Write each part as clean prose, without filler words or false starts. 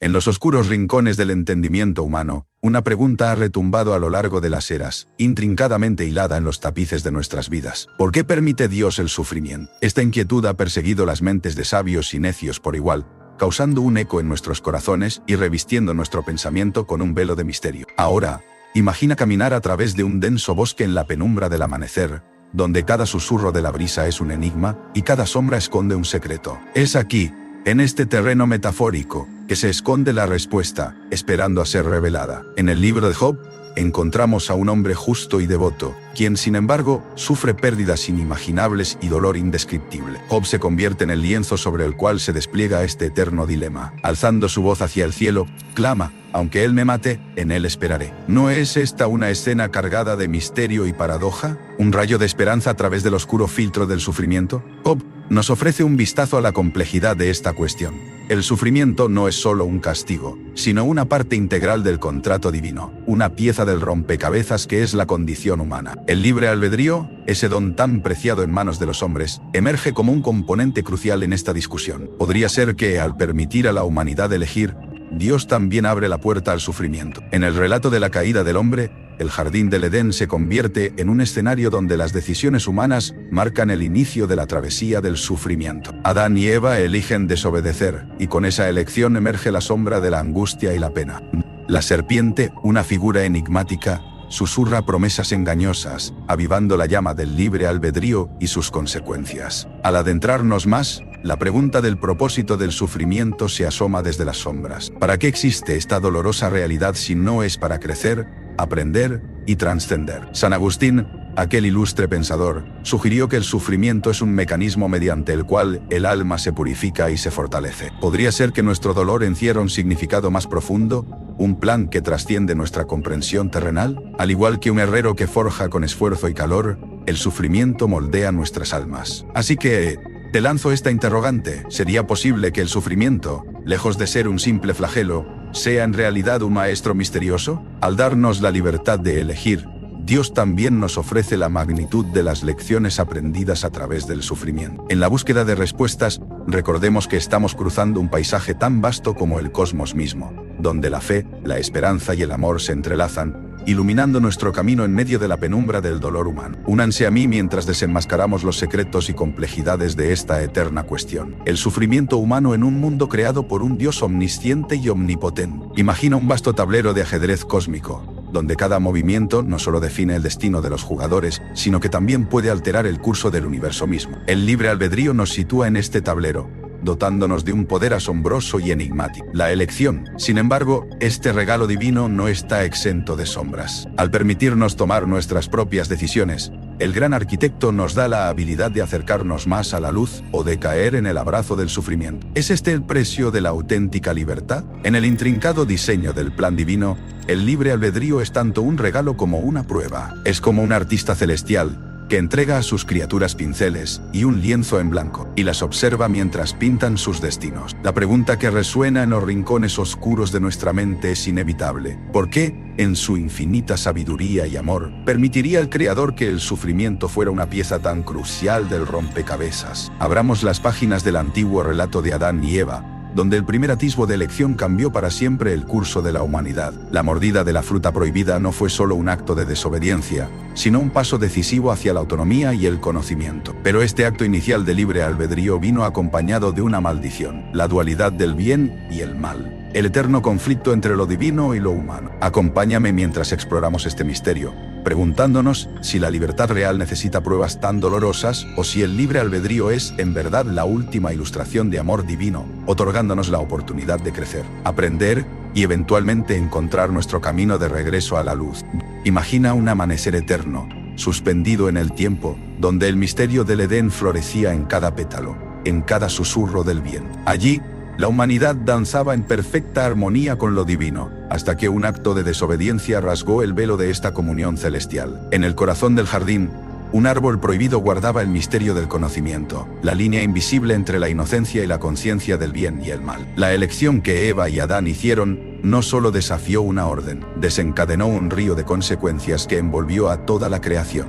En los oscuros rincones del entendimiento humano, una pregunta ha retumbado a lo largo de las eras, intrincadamente hilada en los tapices de nuestras vidas. ¿Por qué permite Dios el sufrimiento? Esta inquietud ha perseguido las mentes de sabios y necios por igual, causando un eco en nuestros corazones y revistiendo nuestro pensamiento con un velo de misterio. Ahora, imagina caminar a través de un denso bosque en la penumbra del amanecer, donde cada susurro de la brisa es un enigma y cada sombra esconde un secreto. Es aquí, en este terreno metafórico, que se esconde la respuesta, esperando a ser revelada. En el libro de Job, encontramos a un hombre justo y devoto, quien sin embargo sufre pérdidas inimaginables y dolor indescriptible. Job se convierte en el lienzo sobre el cual se despliega este eterno dilema. Alzando su voz hacia el cielo, clama: aunque él me mate, en él esperaré. ¿No es esta una escena cargada de misterio y paradoja? ¿Un rayo de esperanza a través del oscuro filtro del sufrimiento? Job nos ofrece un vistazo a la complejidad de esta cuestión. El sufrimiento no es solo un castigo, sino una parte integral del contrato divino, una pieza del rompecabezas que es la condición humana. El libre albedrío, ese don tan preciado en manos de los hombres, emerge como un componente crucial en esta discusión. Podría ser que, al permitir a la humanidad elegir, Dios también abre la puerta al sufrimiento. En el relato de la caída del hombre, el jardín del Edén se convierte en un escenario donde las decisiones humanas marcan el inicio de la travesía del sufrimiento. Adán y Eva eligen desobedecer, y con esa elección emerge la sombra de la angustia y la pena. La serpiente, una figura enigmática, susurra promesas engañosas, avivando la llama del libre albedrío y sus consecuencias. Al adentrarnos más, la pregunta del propósito del sufrimiento se asoma desde las sombras. ¿Para qué existe esta dolorosa realidad si no es para crecer, aprender y trascender? San Agustín, aquel ilustre pensador, sugirió que el sufrimiento es un mecanismo mediante el cual el alma se purifica y se fortalece. ¿Podría ser que nuestro dolor encierra un significado más profundo? ¿Un plan que trasciende nuestra comprensión terrenal? Al igual que un herrero que forja con esfuerzo y calor, el sufrimiento moldea nuestras almas. Así que te lanzo esta interrogante: ¿sería posible que el sufrimiento, lejos de ser un simple flagelo, sea en realidad un maestro misterioso? Al darnos la libertad de elegir, Dios también nos ofrece la magnitud de las lecciones aprendidas a través del sufrimiento. En la búsqueda de respuestas, recordemos que estamos cruzando un paisaje tan vasto como el cosmos mismo, donde la fe, la esperanza y el amor se entrelazan, iluminando nuestro camino en medio de la penumbra del dolor humano. Únanse a mí mientras desenmascaramos los secretos y complejidades de esta eterna cuestión. El sufrimiento humano en un mundo creado por un Dios omnisciente y omnipotente. Imagina un vasto tablero de ajedrez cósmico, donde cada movimiento no solo define el destino de los jugadores, sino que también puede alterar el curso del universo mismo. El libre albedrío nos sitúa en este tablero, dotándonos de un poder asombroso y enigmático. La elección, sin embargo, este regalo divino no está exento de sombras. Al permitirnos tomar nuestras propias decisiones, el gran arquitecto nos da la habilidad de acercarnos más a la luz o de caer en el abrazo del sufrimiento. ¿Es este el precio de la auténtica libertad? En el intrincado diseño del plan divino, el libre albedrío es tanto un regalo como una prueba. Es como un artista celestial que entrega a sus criaturas pinceles y un lienzo en blanco, y las observa mientras pintan sus destinos. La pregunta que resuena en los rincones oscuros de nuestra mente es inevitable: ¿por qué, en su infinita sabiduría y amor, permitiría el Creador que el sufrimiento fuera una pieza tan crucial del rompecabezas? Abramos las páginas del antiguo relato de Adán y Eva, donde el primer atisbo de elección cambió para siempre el curso de la humanidad. La mordida de la fruta prohibida no fue solo un acto de desobediencia, sino un paso decisivo hacia la autonomía y el conocimiento. Pero este acto inicial de libre albedrío vino acompañado de una maldición: la dualidad del bien y el mal, el eterno conflicto entre lo divino y lo humano. Acompáñame mientras exploramos este misterio, preguntándonos si la libertad real necesita pruebas tan dolorosas o si el libre albedrío es, en verdad, la última ilustración de amor divino, otorgándonos la oportunidad de crecer, aprender y eventualmente encontrar nuestro camino de regreso a la luz. Imagina un amanecer eterno, suspendido en el tiempo, donde el misterio del Edén florecía en cada pétalo, en cada susurro del bien. Allí, la humanidad danzaba en perfecta armonía con lo divino, hasta que un acto de desobediencia rasgó el velo de esta comunión celestial. En el corazón del jardín, un árbol prohibido guardaba el misterio del conocimiento, la línea invisible entre la inocencia y la conciencia del bien y el mal. La elección que Eva y Adán hicieron no solo desafió una orden, desencadenó un río de consecuencias que envolvió a toda la creación.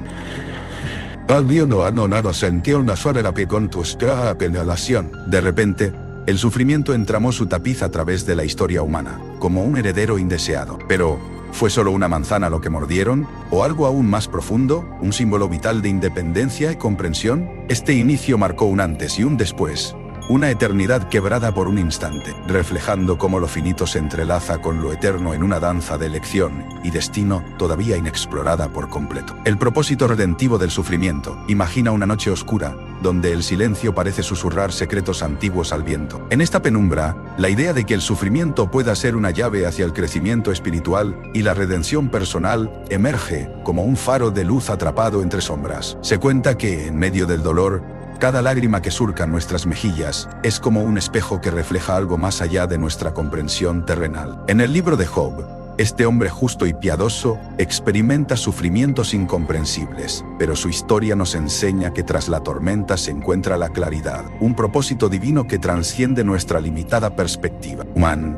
De repente, El sufrimiento entramó su tapiz a través de la historia humana, como un heredero indeseado. Pero, ¿fue solo una manzana lo que mordieron? ¿O algo aún más profundo? ¿Un símbolo vital de independencia y comprensión? Este inicio marcó un antes y un después. Una eternidad quebrada por un instante, reflejando cómo lo finito se entrelaza con lo eterno en una danza de elección y destino todavía inexplorada por completo. El propósito redentivo del sufrimiento. Imagina una noche oscura, donde el silencio parece susurrar secretos antiguos al viento. En esta penumbra, la idea de que el sufrimiento pueda ser una llave hacia el crecimiento espiritual y la redención personal emerge como un faro de luz atrapado entre sombras. Se cuenta que, en medio del dolor, cada lágrima que surca nuestras mejillas es como un espejo que refleja algo más allá de nuestra comprensión terrenal. En el libro de Job, este hombre justo y piadoso experimenta sufrimientos incomprensibles, pero su historia nos enseña que tras la tormenta se encuentra la claridad, un propósito divino que trasciende nuestra limitada perspectiva humana.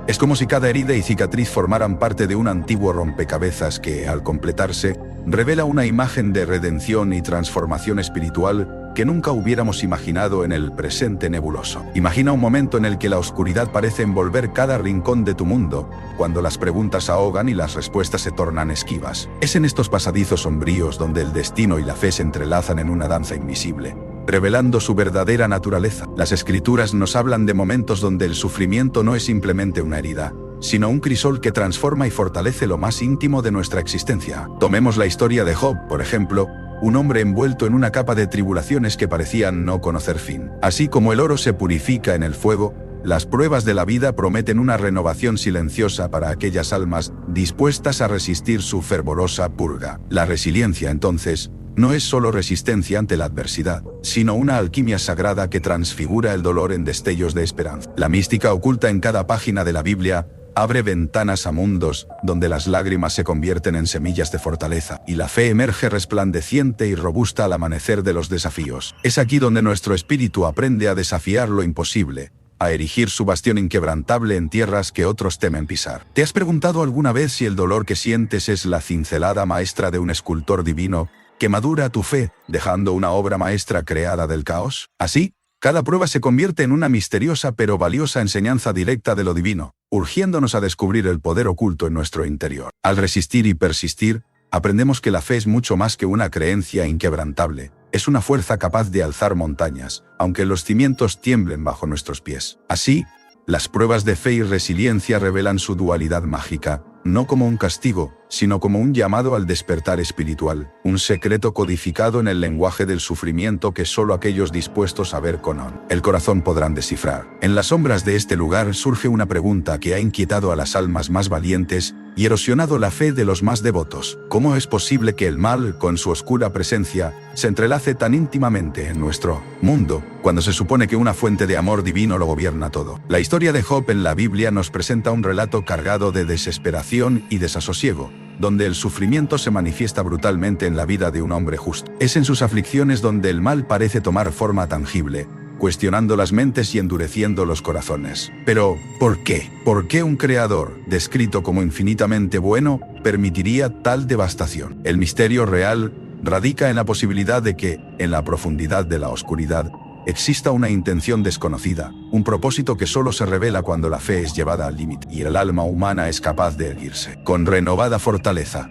Es como si cada herida y cicatriz formaran parte de un antiguo rompecabezas que, al completarse, revela una imagen de redención y transformación espiritual que nunca hubiéramos imaginado en el presente nebuloso. Imagina un momento en el que la oscuridad parece envolver cada rincón de tu mundo, cuando las preguntas ahogan y las respuestas se tornan esquivas. Es en estos pasadizos sombríos donde el destino y la fe se entrelazan en una danza invisible, revelando su verdadera naturaleza. Las escrituras nos hablan de momentos donde el sufrimiento no es simplemente una herida, sino un crisol que transforma y fortalece lo más íntimo de nuestra existencia. Tomemos la historia de Job, por ejemplo, un hombre envuelto en una capa de tribulaciones que parecían no conocer fin. Así como el oro se purifica en el fuego, las pruebas de la vida prometen una renovación silenciosa para aquellas almas dispuestas a resistir su fervorosa purga. La resiliencia, entonces, no es solo resistencia ante la adversidad, sino una alquimia sagrada que transfigura el dolor en destellos de esperanza. La mística oculta en cada página de la Biblia abre ventanas a mundos donde las lágrimas se convierten en semillas de fortaleza y la fe emerge resplandeciente y robusta al amanecer de los desafíos. Es aquí donde nuestro espíritu aprende a desafiar lo imposible, a erigir su bastión inquebrantable en tierras que otros temen pisar. ¿Te has preguntado alguna vez si el dolor que sientes es la cincelada maestra de un escultor divino que madura tu fe, dejando una obra maestra creada del caos? Así, cada prueba se convierte en una misteriosa pero valiosa enseñanza directa de lo divino, urgiéndonos a descubrir el poder oculto en nuestro interior. Al resistir y persistir, aprendemos que la fe es mucho más que una creencia inquebrantable. Es una fuerza capaz de alzar montañas, aunque los cimientos tiemblen bajo nuestros pies. Así, las pruebas de fe y resiliencia revelan su dualidad mágica, no como un castigo, sino como un llamado al despertar espiritual, un secreto codificado en el lenguaje del sufrimiento que solo aquellos dispuestos a ver con el corazón podrán descifrar. En las sombras de este lugar surge una pregunta que ha inquietado a las almas más valientes y erosionado la fe de los más devotos. ¿Cómo es posible que el mal, con su oscura presencia, se entrelace tan íntimamente en nuestro mundo, cuando se supone que una fuente de amor divino lo gobierna todo? La historia de Job en la Biblia nos presenta un relato cargado de desesperación y desasosiego, donde el sufrimiento se manifiesta brutalmente en la vida de un hombre justo. Es en sus aflicciones donde el mal parece tomar forma tangible, cuestionando las mentes y endureciendo los corazones. Pero, ¿por qué? ¿Por qué un creador, descrito como infinitamente bueno, permitiría tal devastación? El misterio real radica en la posibilidad de que, en la profundidad de la oscuridad, exista una intención desconocida, un propósito que solo se revela cuando la fe es llevada al límite y el alma humana es capaz de erguirse con renovada fortaleza.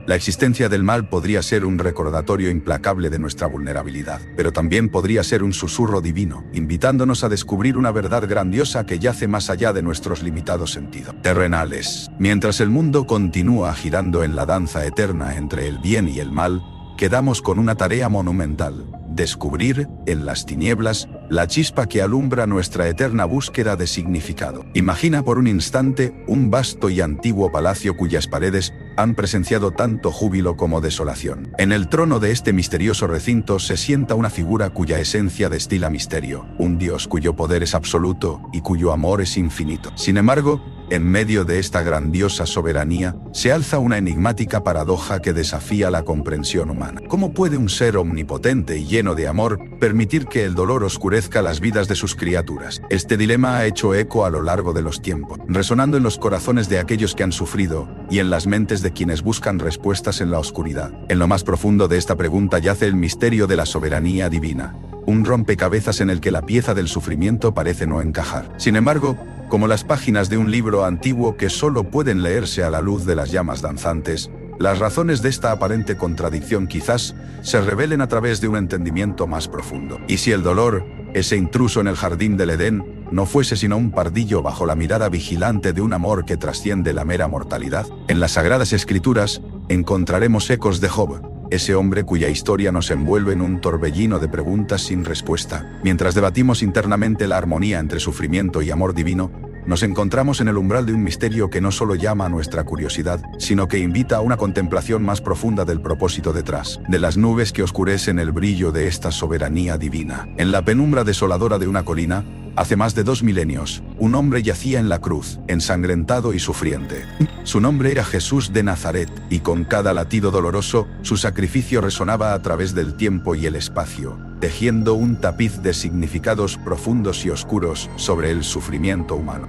La existencia del mal podría ser un recordatorio implacable de nuestra vulnerabilidad, pero también podría ser un susurro divino, invitándonos a descubrir una verdad grandiosa que yace más allá de nuestros limitados sentidos terrenales. Mientras el mundo continúa girando en la danza eterna entre el bien y el mal, quedamos con una tarea monumental: descubrir, en las tinieblas, la chispa que alumbra nuestra eterna búsqueda de significado. Imagina por un instante un vasto y antiguo palacio cuyas paredes han presenciado tanto júbilo como desolación. En el trono de este misterioso recinto se sienta una figura cuya esencia destila misterio, un Dios cuyo poder es absoluto y cuyo amor es infinito. Sin embargo, En medio de esta grandiosa soberanía, se alza una enigmática paradoja que desafía la comprensión humana. ¿Cómo puede un ser omnipotente y lleno de amor permitir que el dolor oscurezca las vidas de sus criaturas? Este dilema ha hecho eco a lo largo de los tiempos, resonando en los corazones de aquellos que han sufrido y en las mentes de quienes buscan respuestas en la oscuridad. En lo más profundo de esta pregunta yace el misterio de la soberanía divina, un rompecabezas en el que la pieza del sufrimiento parece no encajar. Sin embargo, como las páginas de un libro antiguo que solo pueden leerse a la luz de las llamas danzantes, las razones de esta aparente contradicción quizás se revelen a través de un entendimiento más profundo. ¿Y si el dolor, ese intruso en el jardín del Edén, no fuese sino un pardillo bajo la mirada vigilante de un amor que trasciende la mera mortalidad? En las Sagradas Escrituras encontraremos ecos de Job, ese hombre cuya historia nos envuelve en un torbellino de preguntas sin respuesta. Mientras debatimos internamente la armonía entre sufrimiento y amor divino, nos encontramos en el umbral de un misterio que no solo llama a nuestra curiosidad, sino que invita a una contemplación más profunda del propósito detrás de las nubes que oscurecen el brillo de esta soberanía divina. En la penumbra desoladora de una colina, hace más de 2 milenios, un hombre yacía en la cruz, ensangrentado y sufriente. Su nombre era Jesús de Nazaret, y con cada latido doloroso, su sacrificio resonaba a través del tiempo y el espacio, tejiendo un tapiz de significados profundos y oscuros sobre el sufrimiento humano.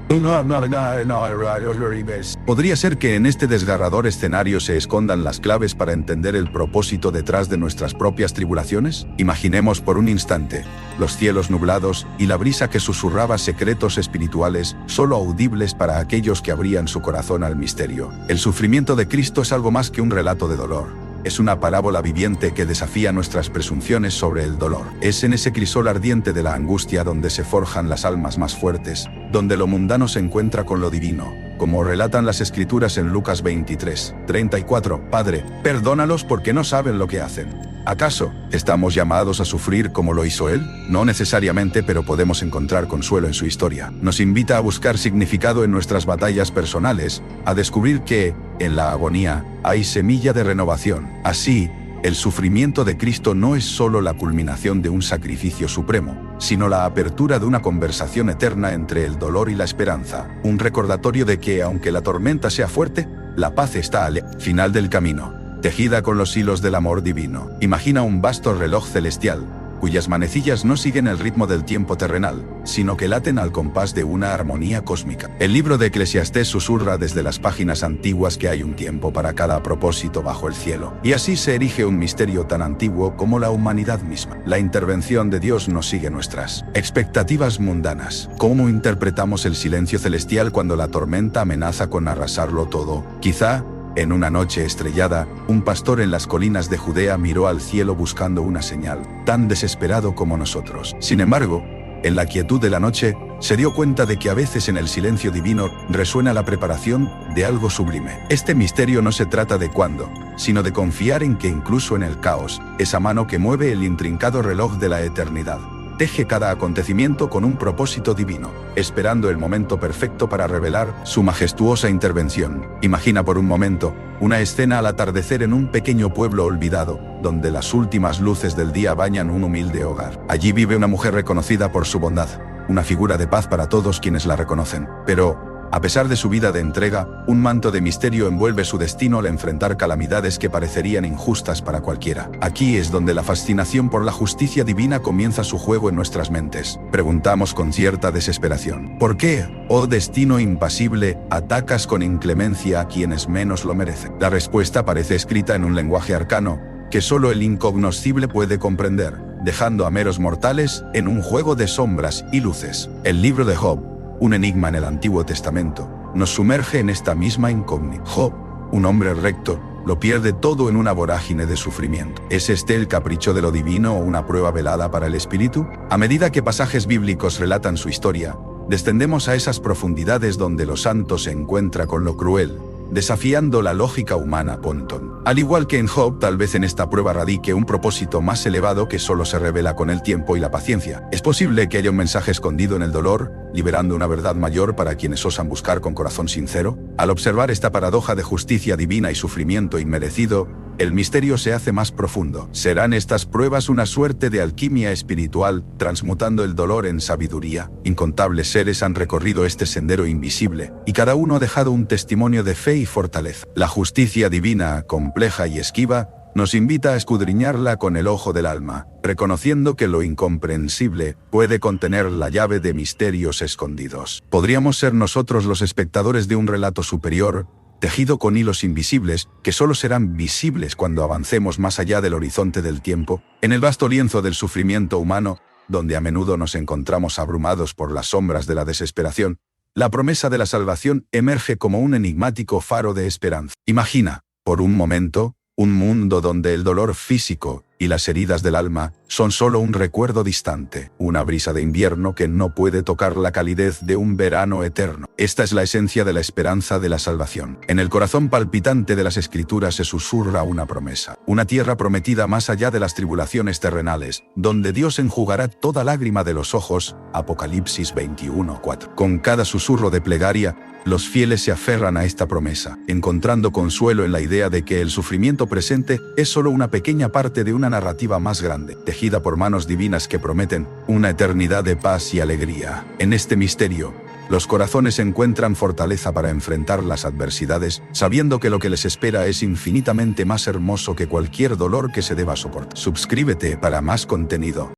¿Podría ser que en este desgarrador escenario se escondan las claves para entender el propósito detrás de nuestras propias tribulaciones? Imaginemos por un instante los cielos nublados y la brisa que susurraba secretos espirituales solo audibles para aquellos que abrían su corazón al misterio. El sufrimiento de Cristo es algo más que un relato de dolor. Es una parábola viviente que desafía nuestras presunciones sobre el dolor. Es en ese crisol ardiente de la angustia donde se forjan las almas más fuertes, donde lo mundano se encuentra con lo divino. Como relatan las Escrituras en Lucas 23:34, Padre, perdónalos porque no saben lo que hacen. ¿Acaso estamos llamados a sufrir como lo hizo Él? No necesariamente, pero podemos encontrar consuelo en su historia. Nos invita a buscar significado en nuestras batallas personales, a descubrir que, en la agonía, hay semilla de renovación. Así, el sufrimiento de Cristo no es solo la culminación de un sacrificio supremo, sino la apertura de una conversación eterna entre el dolor y la esperanza, un recordatorio de que, aunque la tormenta sea fuerte, la paz está al final del camino, tejida con los hilos del amor divino. Imagina un vasto reloj celestial, cuyas manecillas no siguen el ritmo del tiempo terrenal, sino que laten al compás de una armonía cósmica. El libro de Eclesiastés susurra desde las páginas antiguas que hay un tiempo para cada propósito bajo el cielo. Y así se erige un misterio tan antiguo como la humanidad misma. La intervención de Dios no sigue nuestras expectativas mundanas. ¿Cómo interpretamos el silencio celestial cuando la tormenta amenaza con arrasarlo todo? Quizá, en una noche estrellada, un pastor en las colinas de Judea miró al cielo buscando una señal, tan desesperado como nosotros. Sin embargo, en la quietud de la noche, se dio cuenta de que a veces en el silencio divino resuena la preparación de algo sublime. Este misterio no se trata de cuándo, sino de confiar en que incluso en el caos, esa mano que mueve el intrincado reloj de la eternidad, teje cada acontecimiento con un propósito divino, esperando el momento perfecto para revelar su majestuosa intervención. Imagina por un momento una escena al atardecer en un pequeño pueblo olvidado, donde las últimas luces del día bañan un humilde hogar. Allí vive una mujer reconocida por su bondad, una figura de paz para todos quienes la reconocen. Pero, a pesar de su vida de entrega, un manto de misterio envuelve su destino al enfrentar calamidades que parecerían injustas para cualquiera. Aquí es donde la fascinación por la justicia divina comienza su juego en nuestras mentes. Preguntamos con cierta desesperación: ¿por qué, oh destino impasible, atacas con inclemencia a quienes menos lo merecen? La respuesta parece escrita en un lenguaje arcano, que solo el incognoscible puede comprender, dejando a meros mortales en un juego de sombras y luces. El libro de Job, un enigma en el Antiguo Testamento, nos sumerge en esta misma incógnita. Job, un hombre recto, lo pierde todo en una vorágine de sufrimiento. ¿Es este el capricho de lo divino o una prueba velada para el espíritu? A medida que pasajes bíblicos relatan su historia, descendemos a esas profundidades donde lo santo se encuentra con lo cruel, desafiando la lógica humana. Al igual que en Job, tal vez en esta prueba radique un propósito más elevado que solo se revela con el tiempo y la paciencia. Es posible que haya un mensaje escondido en el dolor, liberando una verdad mayor para quienes osan buscar con corazón sincero. Al observar esta paradoja de justicia divina y sufrimiento inmerecido, el misterio se hace más profundo. Serán estas pruebas una suerte de alquimia espiritual, transmutando el dolor en sabiduría. Incontables seres han recorrido este sendero invisible, y cada uno ha dejado un testimonio de fe y fortaleza. La justicia divina, compleja y esquiva, nos invita a escudriñarla con el ojo del alma, reconociendo que lo incomprensible puede contener la llave de misterios escondidos. Podríamos ser nosotros los espectadores de un relato superior, tejido con hilos invisibles, que solo serán visibles cuando avancemos más allá del horizonte del tiempo, en el vasto lienzo del sufrimiento humano, donde a menudo nos encontramos abrumados por las sombras de la desesperación. La promesa de la salvación emerge como un enigmático faro de esperanza. Imagina, por un momento, un mundo donde el dolor físico y las heridas del alma son solo un recuerdo distante, una brisa de invierno que no puede tocar la calidez de un verano eterno. Esta es la esencia de la esperanza de la salvación. En el corazón palpitante de las Escrituras se susurra una promesa, una tierra prometida más allá de las tribulaciones terrenales, donde Dios enjugará toda lágrima de los ojos. Apocalipsis 21:4. Con cada susurro de plegaria, los fieles se aferran a esta promesa, encontrando consuelo en la idea de que el sufrimiento presente es solo una pequeña parte de una narrativa más grande, tejida por manos divinas que prometen una eternidad de paz y alegría. En este misterio, los corazones encuentran fortaleza para enfrentar las adversidades, sabiendo que lo que les espera es infinitamente más hermoso que cualquier dolor que se deba soportar. Suscríbete para más contenido.